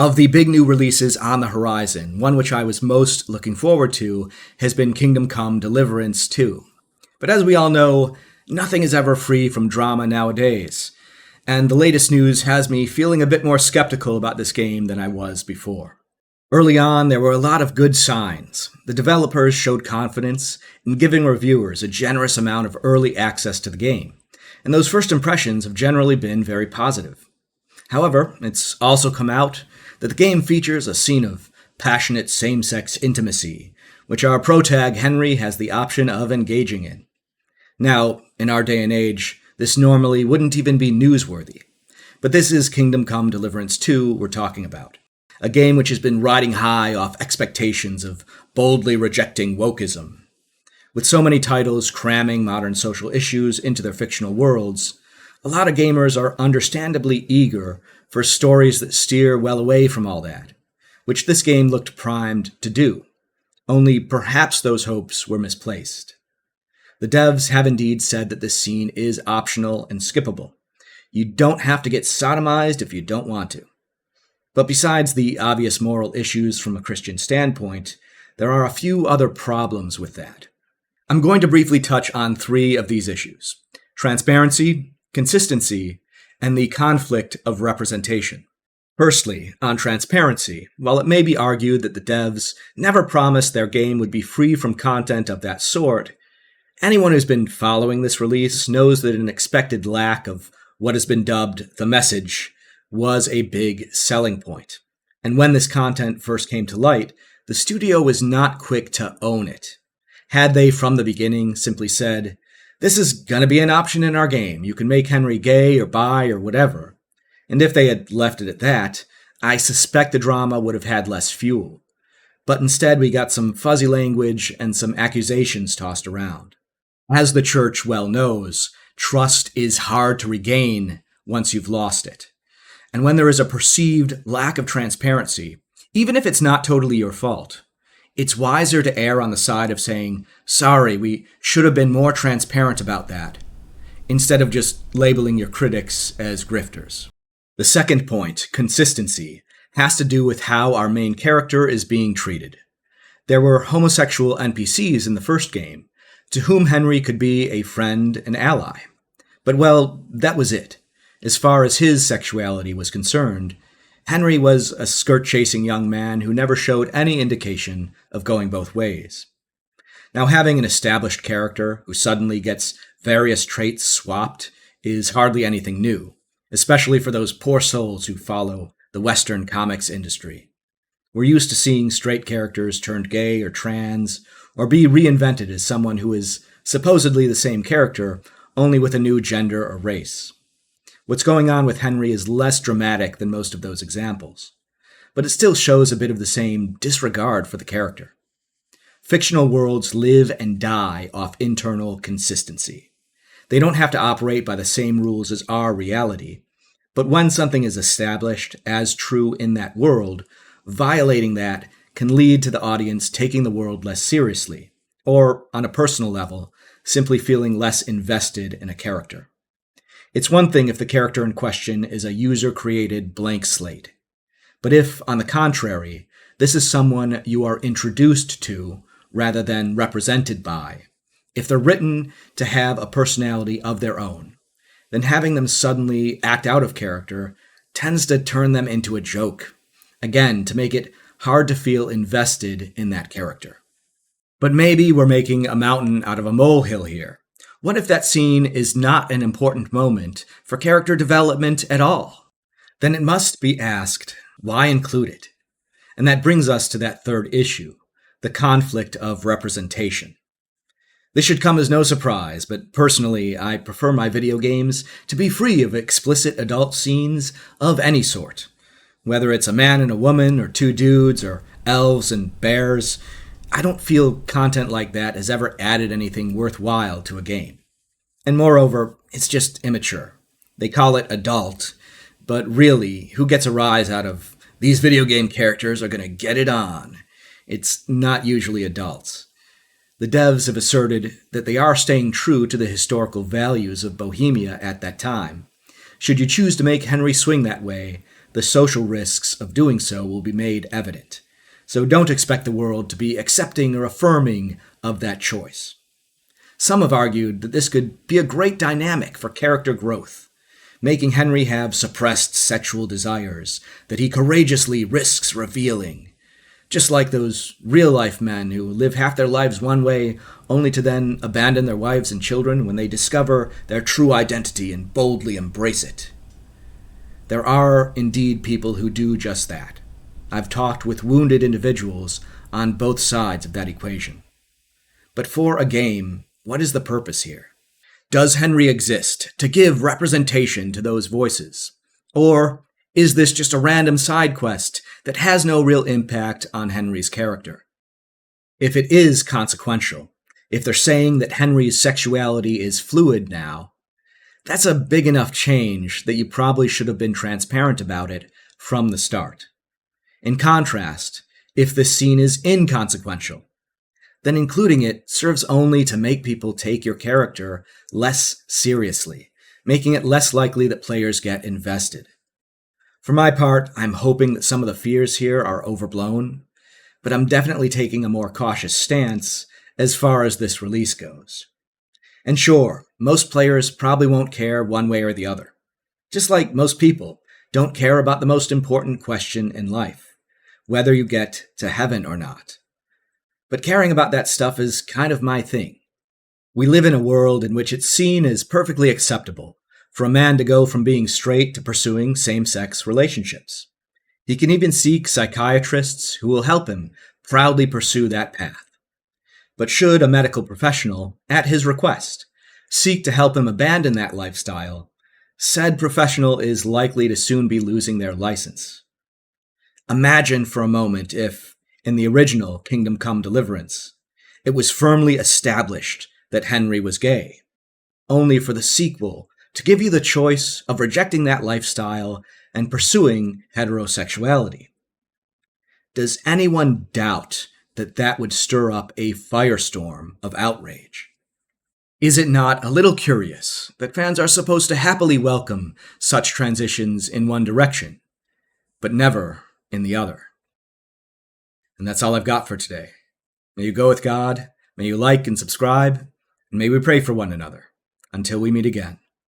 Of the big new releases on the horizon, one which I was most looking forward to has been Kingdom Come Deliverance 2. But as we all know, nothing is ever free from drama nowadays, and the latest news has me feeling a bit more skeptical about this game than I was before. Early on, there were a lot of good signs. The developers showed confidence in giving reviewers a generous amount of early access to the game, and those first impressions have generally been very positive. However, it's also come out that the game features a scene of passionate same-sex intimacy, which our protag Henry has the option of engaging in. Now, in our day and age, this normally wouldn't even be newsworthy, but this is Kingdom Come Deliverance 2 we're talking about, a game which has been riding high off expectations of boldly rejecting wokeism. With so many titles cramming modern social issues into their fictional worlds, a lot of gamers are understandably eager for stories that steer well away from all that, which this game looked primed to do. Only perhaps those hopes were misplaced. The devs have indeed said that this scene is optional and skippable. You don't have to get sodomized if you don't want to. But besides the obvious moral issues from a Christian standpoint, there are a few other problems with that. I'm going to briefly touch on 3 of these issues: transparency, consistency, and the conflict of representation. Firstly, on transparency, while it may be argued that the devs never promised their game would be free from content of that sort, anyone who's been following this release knows that an expected lack of what has been dubbed the message was a big selling point. And when this content first came to light, the studio was not quick to own it. Had they from the beginning simply said, "This is gonna be an option in our game. You can make Henry gay or bi or whatever," and if they had left it at that, I suspect the drama would have had less fuel. But instead we got some fuzzy language and some accusations tossed around. As the church well knows, trust is hard to regain once you've lost it. And when there is a perceived lack of transparency, even if it's not totally your fault, it's wiser to err on the side of saying, "Sorry, we should have been more transparent about that," instead of just labeling your critics as grifters. The second point, consistency, has to do with how our main character is being treated. There were homosexual NPCs in the first game, to whom Henry could be a friend and ally. But well, that was it. As far as his sexuality was concerned, Henry was a skirt-chasing young man who never showed any indication of going both ways. Now, having an established character who suddenly gets various traits swapped is hardly anything new, especially for those poor souls who follow the Western comics industry. We're used to seeing straight characters turned gay or trans, or be reinvented as someone who is supposedly the same character, only with a new gender or race. What's going on with Henry is less dramatic than most of those examples, but it still shows a bit of the same disregard for the character. Fictional worlds live and die off internal consistency. They don't have to operate by the same rules as our reality, but when something is established as true in that world, violating that can lead to the audience taking the world less seriously, or, on a personal level, simply feeling less invested in a character. It's one thing if the character in question is a user-created blank slate. But if, on the contrary, this is someone you are introduced to rather than represented by, if they're written to have a personality of their own, then having them suddenly act out of character tends to turn them into a joke, again, to make it hard to feel invested in that character. But maybe we're making a mountain out of a molehill here. What if that scene is not an important moment for character development at all? Then it must be asked, why include it? And that brings us to that third issue, the conflict of representation. This should come as no surprise, but personally, I prefer my video games to be free of explicit adult scenes of any sort. Whether it's a man and a woman, or 2 dudes, or elves and bears, I don't feel content like that has ever added anything worthwhile to a game. And moreover, it's just immature. They call it adult, but really, who gets a rise out of these video game characters are going to get it on? It's not usually adults. The devs have asserted that they are staying true to the historical values of Bohemia at that time. Should you choose to make Henry swing that way, the social risks of doing so will be made evident. So don't expect the world to be accepting or affirming of that choice. Some have argued that this could be a great dynamic for character growth, making Henry have suppressed sexual desires that he courageously risks revealing, just like those real-life men who live half their lives one way only to then abandon their wives and children when they discover their true identity and boldly embrace it. There are indeed people who do just that. I've talked with wounded individuals on both sides of that equation. But for a game, what is the purpose here? Does Henry exist to give representation to those voices? Or is this just a random side quest that has no real impact on Henry's character? If it is consequential, if they're saying that Henry's sexuality is fluid now, that's a big enough change that you probably should have been transparent about it from the start. In contrast, if this scene is inconsequential, then including it serves only to make people take your character less seriously, making it less likely that players get invested. For my part, I'm hoping that some of the fears here are overblown, but I'm definitely taking a more cautious stance as far as this release goes. And sure, most players probably won't care one way or the other, just like most people don't care about the most important question in life, whether you get to heaven or not. But caring about that stuff is kind of my thing. We live in a world in which it's seen as perfectly acceptable for a man to go from being straight to pursuing same-sex relationships. He can even seek psychiatrists who will help him proudly pursue that path. But should a medical professional, at his request, seek to help him abandon that lifestyle, said professional is likely to soon be losing their license. Imagine for a moment if, in the original Kingdom Come Deliverance, it was firmly established that Henry was gay, only for the sequel to give you the choice of rejecting that lifestyle and pursuing heterosexuality. Does anyone doubt that that would stir up a firestorm of outrage? Is it not a little curious that fans are supposed to happily welcome such transitions in one direction, but never in the other? And that's all I've got for today. May you go with God, may you like and subscribe, and may we pray for one another. Until we meet again.